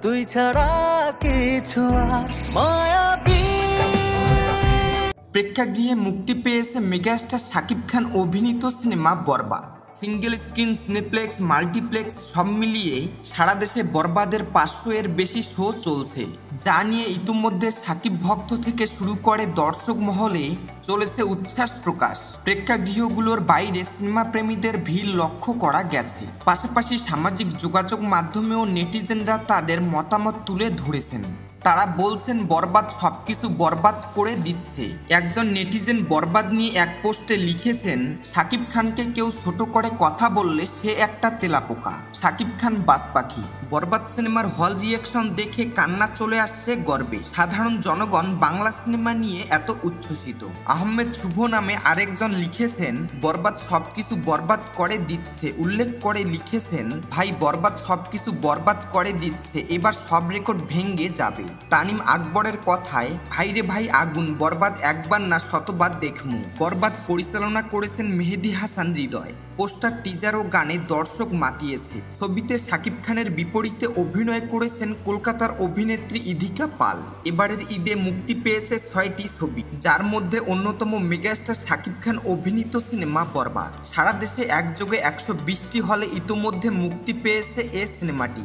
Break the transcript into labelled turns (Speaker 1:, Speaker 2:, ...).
Speaker 1: তুই ছাড়া কিছু আর মায়াবী।
Speaker 2: প্রেক্ষাগৃহে মুক্তি পেয়েছে মেগাস্টার শাকিব খান অভিনীত সিনেমা বরবাদ। সিঙ্গেল স্ক্রিন, সিনেপ্লেক্স, মাল্টিপ্লেক্স সব মিলিয়ে সারা দেশে বরবাদের 500 এর বেশি শো চলছে, যা নিয়ে ইতিমধ্যে শাকিব ভক্ত থেকে শুরু করে দর্শক মহলে চলেছে উচ্ছ্বাস প্রকাশ। প্রেক্ষাগৃহগুলোর বাইরে সিনেমা প্রেমীদের ভিড় লক্ষ্য করা গেছে। পাশাপাশি সামাজিক যোগাযোগ মাধ্যমেও নেটিজেনরা তাদের মতামত তুলে ধরেছেন। তারা বলছেন বরবাদ সবকিছু বরবাদ করে দিচ্ছে। একজন নেটিজেন বরবাদ নিয়ে এক পোস্টে লিখেছেন, শাকিব খানকে কেউ ছোট করে কথা বললে সে একটা তেলাপোকা, শাকিব খান বাজ পাখি। বরবাদ সিনেমার হল রিয়েকশন দেখে কান্না চলে আসছে গর্বে। সাধারণ জনগণ বাংলা সিনেমা নিয়ে এত উচ্ছ্বসিত। আহমেদ শুভ নামে আরেকজন লিখেছেন, বরবাদ সবকিছু বরবাদ করে দিচ্ছে। উল্লেখ করে লিখেছেন, ভাই বরবাদ সবকিছু বরবাদ করে দিচ্ছে, এবার সব রেকর্ড ভেঙে যাবে। তানিম আকবরের কথায়, ভাইরে ভাই আগুন, বরবাদ একবার না শতবার দেখমু। বরবাদ পরিচালনা করেছেন মেহেদী হাসান হৃদয়। পোস্টার, টিজার ও গানে দর্শক মাতিয়েছে। ছবিতে শাকিব খানের বিপরীতে অভিনয় করেছেন কলকাতার অভিনেত্রী ইধিকা পাল। এবারের ঈদে মুক্তি পেয়েছে 6টি ছবি, যার মধ্যে অন্যতম মেগাস্টার শাকিব খান অভিনীত সিনেমা বরবাদ। সারা দেশে একযোগে 120টি হলে ইতোমধ্যে মুক্তি পেয়েছে এ সিনেমাটি।